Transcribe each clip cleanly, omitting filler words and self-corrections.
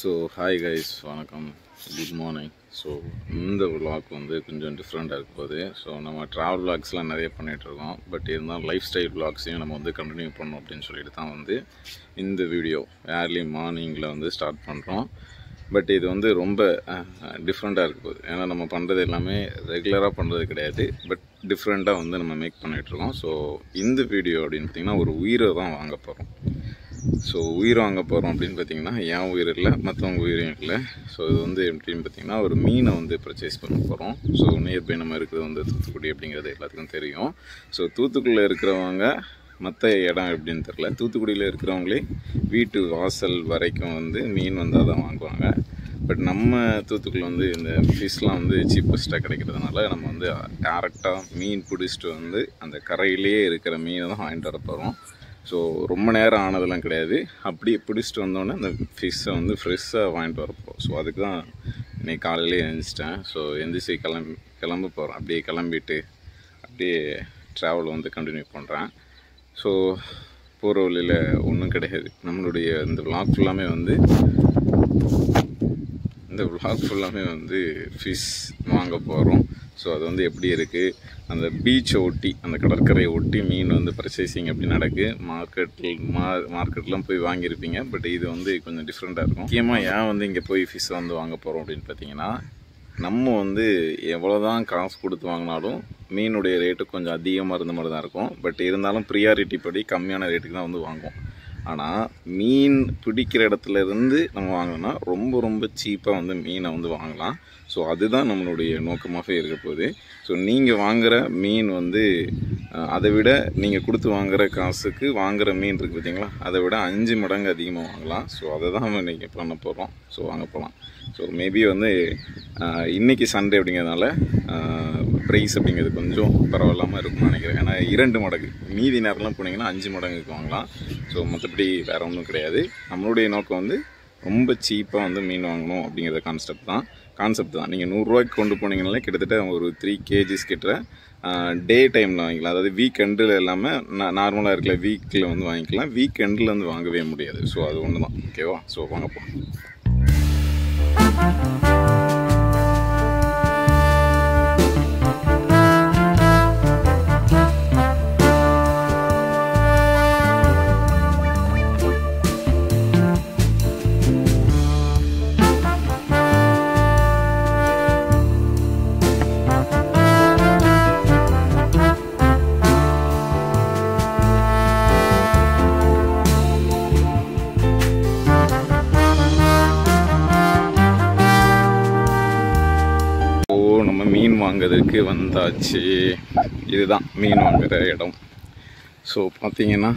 So hi guys, வணக்கம், good morning. So இந்த vlog வந்து கொஞ்சம் டிஃப்ரெண்ட்டாக இருக்க போகுது. ஸோ நம்ம ட்ராவல் விலாக்ஸ்லாம் நிறைய பண்ணிகிட்ருக்கோம். பட் இருந்தாலும் லைஃப் ஸ்டைல் விலாக்ஸையும் நம்ம வந்து கண்டினியூ பண்ணோம் அப்படின்னு சொல்லிட்டு தான் வந்து இந்த வீடியோ ஏர்லி மார்னிங்கில் வந்து ஸ்டார்ட் பண்ணுறோம். பட் இது வந்து ரொம்ப டிஃப்ரெண்ட்டாக இருக்க போகுது. ஏன்னா நம்ம பண்ணுறது எல்லாமே ரெகுலராக பண்ணுறது கிடையாது. பட் டிஃப்ரெண்ட்டாக வந்து நம்ம மேக் பண்ணிகிட்ருக்கோம். ஸோ இந்த வீடியோ அப்படின்னு பார்த்திங்கன்னா ஒரு உயிரை தான் வாங்க போகிறோம். ஸோ உயிர் வாங்க போகிறோம் அப்படின்னு பார்த்திங்கன்னா என் உயிர் இல்லை, மற்றவங்க உயிரும் இல்லை. ஸோ இது வந்து எப்படின்னு பார்த்திங்கன்னா ஒரு மீனை வந்து பர்ச்சேஸ் பண்ண போகிறோம். ஸோ நியர்பை நம்ம இருக்கிறது வந்து தூத்துக்குடி அப்படிங்கிறது எல்லாத்துக்கும் தெரியும். ஸோ தூத்துக்குடியில் இருக்கிறவங்க மற்ற இடம் எப்படின்னு தெரில, தூத்துக்குடியில் இருக்கிறவங்களே வீட்டு வாசல் வரைக்கும் வந்து மீன் வந்தால் தான் வாங்குவாங்க. பட் நம்ம தூத்துக்குடியில் வந்து இந்த ஃபிஷ்லாம் வந்து சீப்பஸ்ட்டாக கிடைக்கிறதுனால நம்ம வந்து டேரெக்டாக மீன் பிடிச்சிட்டு வந்து அந்த கரையிலே இருக்கிற மீனை தான் வாங்கிட்டு வர போகிறோம். ஸோ ரொம்ப நேரம் ஆனதெல்லாம் கிடையாது, அப்படியே பிடிச்சிட்டு வந்தோடனே அந்த ஃபிஷ்ஷை வந்து ஃப்ரெஷ்ஷாக வாங்கிட்டு வரப்போம். ஸோ அதுக்கு தான் இன்றைக்கி காலையிலே எழுந்திரிச்சிட்டேன். ஸோ எந்திரிச்சு கிளம்ப போகிறோம். அப்படியே கிளம்பிட்டு அப்படியே ட்ராவல் வந்து கண்டினியூ பண்ணுறேன். ஸோ போகிற வழியில் ஒன்றும் கிடையாது. நம்மளுடைய இந்த விலாக் ஃபுல்லாமே வந்து ஃபிஷ் வாங்க போகிறோம். ஸோ அது வந்து எப்படி இருக்குது, அந்த பீச்சை ஒட்டி, அந்த கடற்கரையை ஒட்டி மீன் வந்து பர்ச்சேசிங் எப்படி நடக்குது. மார்க்கெட்லாம் போய் வாங்கியிருப்பீங்க. பட் இது வந்து கொஞ்சம் டிஃப்ரெண்ட்டாக இருக்கும். முக்கியமாக ஏன் வந்து இங்கே போய் ஃபிஷ் வந்து வாங்க போகிறோம் அப்படின்னு பார்த்தீங்கன்னா, நம்ம வந்து எவ்வளோ தான் காசு கொடுத்து வாங்கினாலும் மீனுடைய ரேட்டு கொஞ்சம் அதிகமாக இருந்த மாதிரி தான் இருக்கும். பட் இருந்தாலும் ப்ரியாரிட்டி படி கம்மியான ரேட்டுக்கு தான் வந்து வாங்குவோம். ஆனால் மீன் பிடிக்கிற இடத்துல இருந்து நம்ம வாங்கினோம்னா ரொம்ப சீப்பாக வந்து மீனை வந்து வாங்கலாம். ஸோ அதுதான் நம்மளுடைய நோக்கமாகவே இருக்க போகுது. ஸோ நீங்கள் வாங்குகிற மீன் வந்து அதை விட நீங்கள் கொடுத்து வாங்குகிற காசுக்கு வாங்குகிற மீன் இருக்குது பார்த்தீங்களா, அதை விட 5 மடங்கு அதிகமாக வாங்கலாம். ஸோ அதை தான் நம்ம இன்றைக்கி பண்ண போகிறோம். ஸோ வாங்க போகலாம். ஸோ மேபி வந்து இன்றைக்கி சண்டே அப்படிங்கிறதுனால ப்ரைஸ் அப்படிங்கிறது கொஞ்சம் பரவாயில்லாமல் இருக்கும்னு நினைக்கிறேன். ஏன்னா 2 மடங்கு, மீதி நேரம்லாம் போனீங்கன்னா 5 மடங்குக்கு வாங்கலாம். ஸோ மற்றபடி வேறு ஒன்றும் கிடையாது. நம்மளுடைய நோக்கம் வந்து ரொம்ப சீப்பாக வந்து மீன் வாங்கணும் அப்படிங்கிற கான்செப்ட் தான். நீங்கள் 100 ரூபாய்க்கு கொண்டு போனீங்கனாலே கிட்டத்தட்ட ஒரு 3 kgs கிட்ட டே டைமில் வாங்கிக்கலாம். அதாவது வீக் எண்டில் இல்லாமல் நார்மலாக இருக்கல வீக்கில் வந்து வாங்கிக்கலாம். வீக் எண்டில் வந்து வாங்கவே முடியாது. ஸோ அது ஒன்று தான். ஓகேவா? ஸோ வாங்கப்போ. மீன் வாங்கிறதுக்கு வந்தாச்சு. இதுதான் மீன் வாங்குகிற இடம். ஸோ பார்த்தீங்கன்னா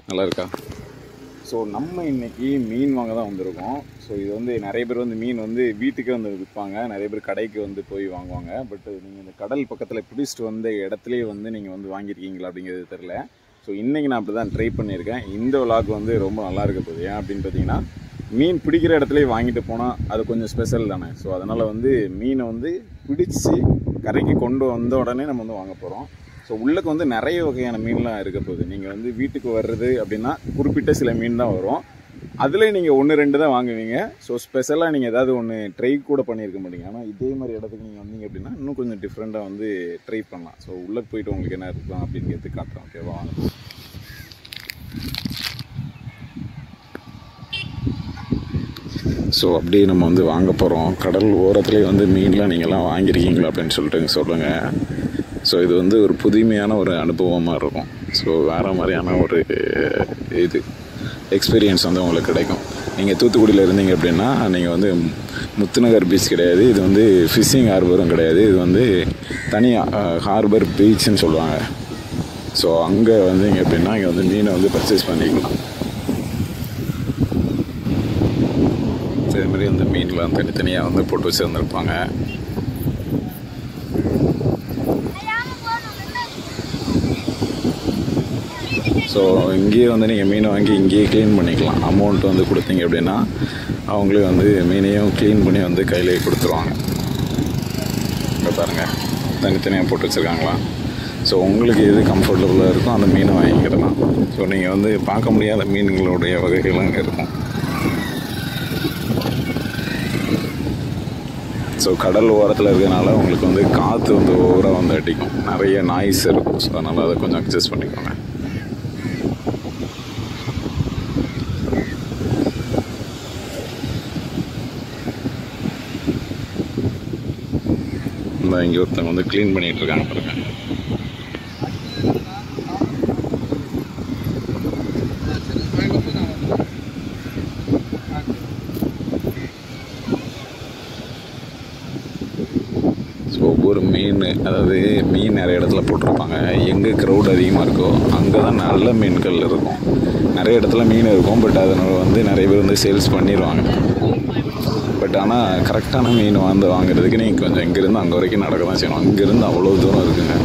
நல்லா இருக்கா? ஸோ நம்ம இன்றைக்கி மீன் வாங்க தான் வந்திருக்கோம். ஸோ இது வந்து நிறைய பேர் வந்து மீன் வந்து வீட்டுக்கே வந்து விற்பாங்க, நிறைய பேர் கடைக்கு வந்து போய் வாங்குவாங்க. பட் நீங்கள் இந்த கடல் பக்கத்தில் பிடிச்சிட்டு வந்த இடத்துலையே வந்து நீங்கள் வந்து வாங்கியிருக்கீங்களா அப்படிங்கிறது தெரில. ஸோ இன்றைக்கி நான் அப்படி தான் ட்ரை பண்ணியிருக்கேன். இந்த விலாக் வந்து ரொம்ப நல்லா இருக்க போகுது. ஏன் அப்படின்னு பார்த்தீங்கன்னா, மீன் பிடிக்கிற இடத்துலையே வாங்கிட்டு போனால் அது கொஞ்சம் ஸ்பெஷல் தானே. ஸோ அதனால் வந்து மீனை வந்து பிடிச்சி கரைக்கு கொண்டு வந்த உடனே நம்ம வந்து வாங்க போகிறோம். ஸோ உள்ளுக்கு வந்து நிறைய வகையான மீன்லாம் இருக்க போகுது. நீங்கள் வந்து வீட்டுக்கு வர்றது அப்படின்னா குறிப்பிட்ட சில மீன் தான் வரும். அதில் நீங்கள் 1-2 தான் வாங்குவீங்க. ஸோ ஸ்பெஷலாக நீங்கள் ஏதாவது ஒன்று ட்ரை கூட பண்ணியிருக்க மாட்டீங்க. ஆனால் இதே மாதிரி இடத்துக்கு நீங்கள் வந்தீங்க அப்படின்னா இன்னும் கொஞ்சம் டிஃப்ரெண்ட்டாக வந்து ட்ரை பண்ணலாம். ஸோ உள்ளே போய்ட்டு உங்களுக்கு என்ன இருக்கலாம் அப்படிங்கிறது காட்டுறோம். ஓகேவா? ஸோ அப்படியே நம்ம வந்து வாங்க போகிறோம். கடல் ஓரத்துலேயே வந்து மீன்லாம் நீங்கள்லாம் வாங்கியிருக்கீங்களா அப்படின்னு சொல்லிட்டு சொல்லுங்கள். ஸோ இது வந்து ஒரு புதுமையான ஒரு அனுபவமாக இருக்கும். ஸோ வேறு மாதிரியான ஒரு எக்ஸ்பீரியன்ஸ் வந்து உங்களுக்கு கிடைக்கும். நீங்கள் தூத்துக்குடியில் இருந்தீங்க அப்படின்னா நீங்கள் வந்து முத்துநகர் பீச் கிடையாது, இது வந்து ஃபிஷ்ஷிங் ஹார்பரும் கிடையாது, இது வந்து தனியாக ஹார்பர் பீச்சுன்னு சொல்லுவாங்க. ஸோ அங்கே வந்தீங்க அப்படின்னா இங்கே வந்து மீனை வந்து பர்ச்சேஸ் பண்ணிக்கலாம். இதேமாதிரி அந்த மீன்லாம் தனித்தனியாக வந்து போட்டு வச்சுருந்துருப்பாங்க. ஸோ இங்கேயே வந்து நீங்கள் மீனை வாங்கி இங்கேயே க்ளீன் பண்ணிக்கலாம். அமௌண்ட் வந்து கொடுத்தீங்க அப்படின்னா அவங்களே வந்து மீனையும் க்ளீன் பண்ணி வந்து கையிலேயே கொடுத்துருவாங்க. இங்கே பாருங்கள், தனித்தனியாக போட்டு வச்சுருக்காங்களா. ஸோ உங்களுக்கு எது கம்ஃபர்டபுளாக இருக்கும் அந்த மீனை வாங்கிக்கிடலாம். ஸோ நீங்கள் வந்து பார்க்க முடியாத மீன்களுடைய வகைகள் அங்கே இருக்கும். ஸோ கடல் ஓரத்தில் இருக்கிறதுனால உங்களுக்கு வந்து காற்று வந்து ஓவராக வந்து அடிக்கும், நிறைய நாய்ஸ் இருக்கும். ஸோ அதனால் அதை கொஞ்சம் அட்ஜஸ்ட் பண்ணிக்கோங்க. இந்த இங்கே ஒருத்தவங்க வந்து க்ளீன் பண்ணிகிட்டு இருக்காங்க பாருங்க. ஸோ ஒவ்வொரு மீன், அதாவது மீன் நிறைய இடத்துல போட்டிருப்பாங்க. எங்கே க்ரௌட் அதிகமாக இருக்கோ அங்கே தான் நல்ல மீன்கள் இருக்கும். நிறைய இடத்துல மீன் இருக்கும், பட் அதனால் வந்து நிறைய பேர் வந்து சேல்ஸ் பண்ணிடுவாங்க. பட் ஆனால் கரெக்டான மீன் வந்து வாங்குறதுக்கு நீங்கள் கொஞ்சம் இங்கேருந்து அங்கே வரைக்கும் நடக்க தான் செய்யணும். அங்கேருந்து அவ்வளோ தூரம் இருக்குங்க.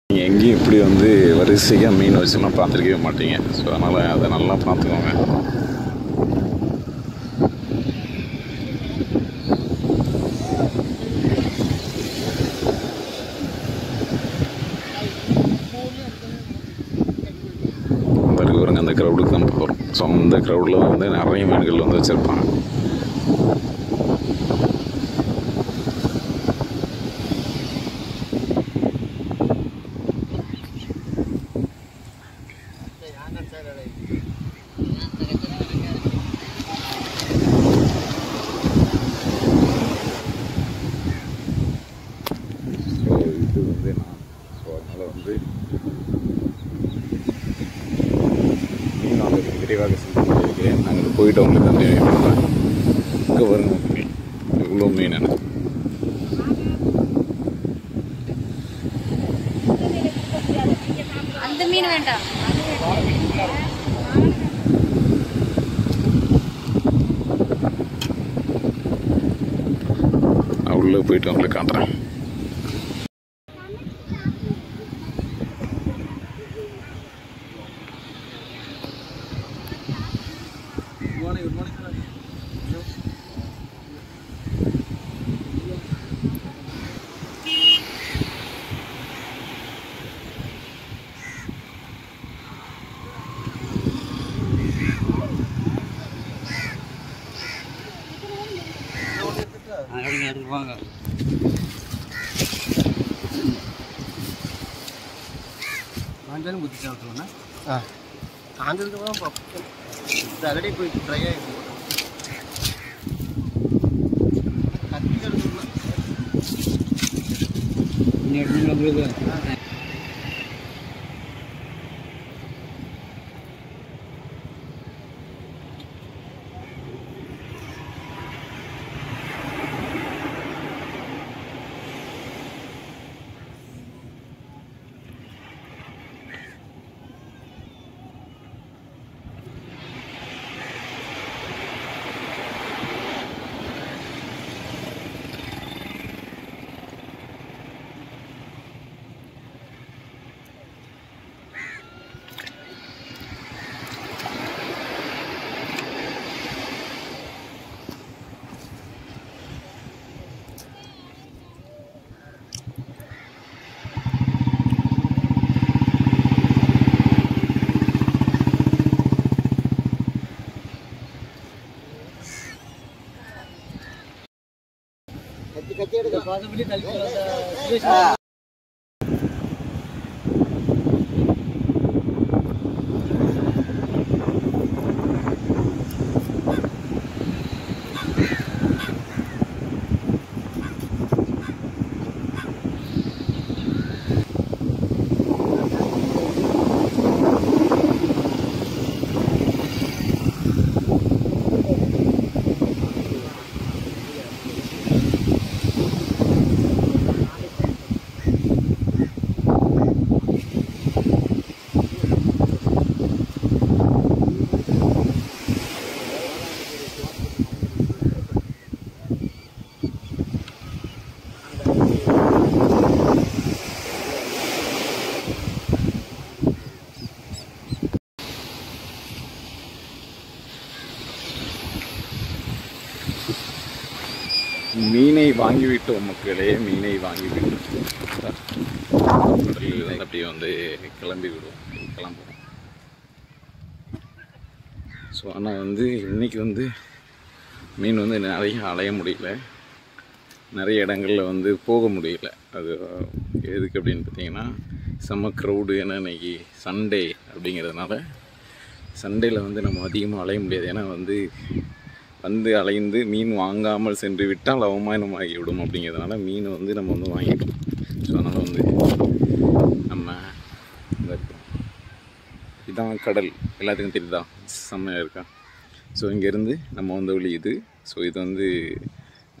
நீங்கள் எங்கேயும் இப்படி வந்து வரிசையாக மீன் வச்சுலாம் பார்த்துருக்கவே மாட்டீங்க. ஸோ அதனால் அதை நல்லா பார்த்துக்கோங்க. அந்த க்ரௌடுக்கு தான் போகிறோம். ஸோ அந்த க்ரௌடில் வந்து நிறைய மீன்கள் வந்து வச்சுருப்பாங்க. ஸோ இது வந்து நான் அதனால் வந்து விரைவாக செஞ்சு பண்ணியிருக்கிறேன். நாங்கள் போயிட்டு உங்களுக்கு அந்த பண்ணுறேன். இங்கே வருங்க மீன், இவ்வளோ மீன் எனக்கு அந்த மீன் வேண்டாம். உள்ளே போயிட்டு உங்களுக்கு காட்டுறேன். வாங்க காஞ்சாலும் குத்தி சாப்பிட்ருவோண்ணா. காஞ்சதுக்கப்புறம் அகடி போய் ட்ரை ஆகிடும். கத்தி எடுத்துக்கலாம். மீனை வாங்கிவிட்டோம் மக்களே, மீனை வாங்கிவிட்டோம். கடலில் அப்படியே வந்து கிளம்புவோம். ஸோ ஆனால் வந்து இன்றைக்கி வந்து மீன் வந்து நிறைய அலைய முடியல, நிறைய இடங்களில் வந்து போக முடியல. அது எதுக்கு அப்படின்னு பார்த்தீங்கன்னா செம்ம க்ரௌடு. ஏன்னா இன்றைக்கி சண்டே அப்படிங்கிறதுனால சண்டேயில் வந்து நம்ம அதிகமாக அலைய முடியாது. ஏன்னா வந்து அலைந்து மீன் வாங்காமல் சென்று விட்டால் அவமானமாகி விடும் அப்படிங்கிறதுனால மீன் வந்து நம்ம வந்து வாங்கிட்டோம். ஸோ அதனால் வந்து நம்ம இதான் கடல், எல்லாத்துக்கும் தெரியுதா, செம்மையாக இருக்கா. ஸோ இங்கேருந்து நம்ம வந்த வழி இது. ஸோ இது வந்து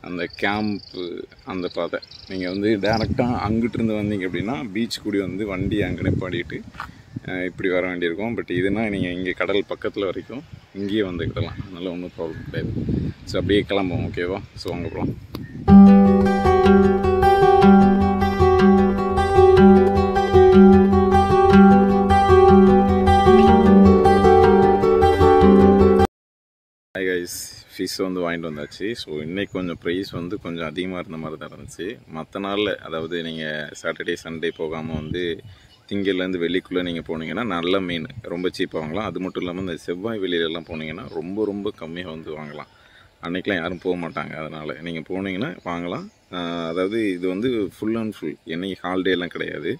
அந்த கேம்ப்பு, அந்த பாதை. நீங்கள் வந்து டேரெக்டாக அங்கிட்டிருந்து வந்தீங்க அப்படின்னா பீச் கூடி வந்து வண்டி அங்கே நிப்பாடிட்டு இப்படி வர வேண்டியிருக்கும். பட் இதுனா நீங்கள் இங்கே கடல் பக்கத்தில் வரைக்கும் இங்கேயே வந்துக்கிடலாம், அதனால் ஒன்றும் ப்ராப்ளம் கிடையாது. ஸோ அப்படியே கிளம்புவோம், ஓகேவா? ஸோ வாங்க போகிறோம். ஹாய் கைஸ், ஃபிஷ் வந்து வாங்கிட்டு வந்தாச்சு. ஸோ இன்றைக்கி கொஞ்சம் ப்ரைஸ் வந்து கொஞ்சம் அதிகமாக இருந்த மாதிரி தான் இருந்துச்சு. மற்ற நாளில், அதாவது நீங்கள் சாட்டர்டே சண்டே போகாமல் வந்து திங்கள்லேருந்து வெள்ளிக்குள்ளே நீங்கள் போனீங்கன்னா நல்ல மீன் ரொம்ப சீப்பாக வாங்கலாம். அது மட்டும் இல்லாமல் இந்த செவ்வாய் வெளியிலலாம் போனீங்கன்னா ரொம்ப ரொம்ப கம்மியாக வந்து வாங்கலாம். அன்றைக்கெலாம் யாரும் போக மாட்டாங்க, அதனால் நீங்கள் போனீங்கன்னா வாங்கலாம். அதாவது இது வந்து ஃபுல் அண்ட் ஃபுல் என்னைக்கு ஹாலிடேலாம் கிடையாது,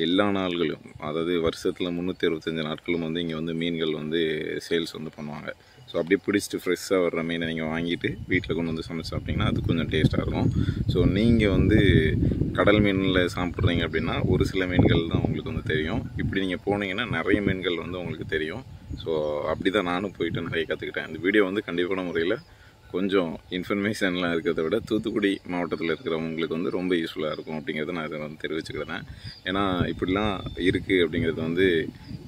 எல்லா நாள்களும், அதாவது வருஷத்தில் 365 நாட்களும் வந்து இங்கே வந்து மீன்கள் வந்து சேல்ஸ் வந்து பண்ணுவாங்க. ஸோ அப்படியே பிடிச்சிட்டு ஃப்ரெஷ்ஷாக வர்ற மீனை நீங்கள் வாங்கிட்டு வீட்டில் கொண்டு வந்து சமைச்சு சாப்பிட்டிங்கன்னா அது கொஞ்சம் டேஸ்ட்டாக இருக்கும். ஸோ நீங்கள் வந்து கடல் மீனில் சாப்பிட்றீங்க அப்படின்னா ஒரு சில மீன்கள் தான் உங்களுக்கு வந்து தெரியும். இப்படி நீங்கள் போனீங்கன்னா நிறைய மீன்கள் வந்து உங்களுக்கு தெரியும். ஸோ அப்படி தான் நானும் போயிட்டு நிறைய கற்றுக்கிட்டேன். இந்த வீடியோ வந்து கண்டிப்பான முறையில் கொஞ்சம் இன்ஃபர்மேஷன்லாம் இருக்கிறத விட தூத்துக்குடி மாவட்டத்தில் இருக்கிறவங்களுக்கு வந்து ரொம்ப யூஸ்ஃபுல்லாக இருக்கும் அப்படிங்கிறத நான் இதை வந்து தெரிவிச்சுக்கிறேன். ஏன்னா இப்படிலாம் இருக்குது அப்படிங்கிறது வந்து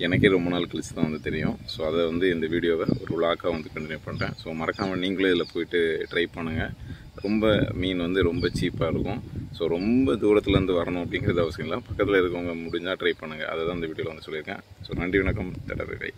எனக்கே ரொம்ப நாள் கழிச்சு தான் வந்து தெரியும். ஸோ அதை வந்து இந்த வீடியோவை ஒரு விளாக்காக வந்து கண்டினியூ பண்ணுறேன். ஸோ மறக்காமல் நீங்களும் இதில் போயிட்டு ட்ரை பண்ணுங்கள். ரொம்ப மீன் வந்து ரொம்ப சீப்பாக இருக்கும். ஸோ ரொம்ப தூரத்துலேருந்து வரணும் அப்படிங்கிறது அவசியம் இல்லை, பக்கத்தில் இருக்கவங்க முடிஞ்சால் ட்ரை பண்ணுங்கள். அதை தான் இந்த வீடியோவில் வந்து சொல்லியிருக்கேன். ஸோ நன்றி, வணக்கம், தடவை.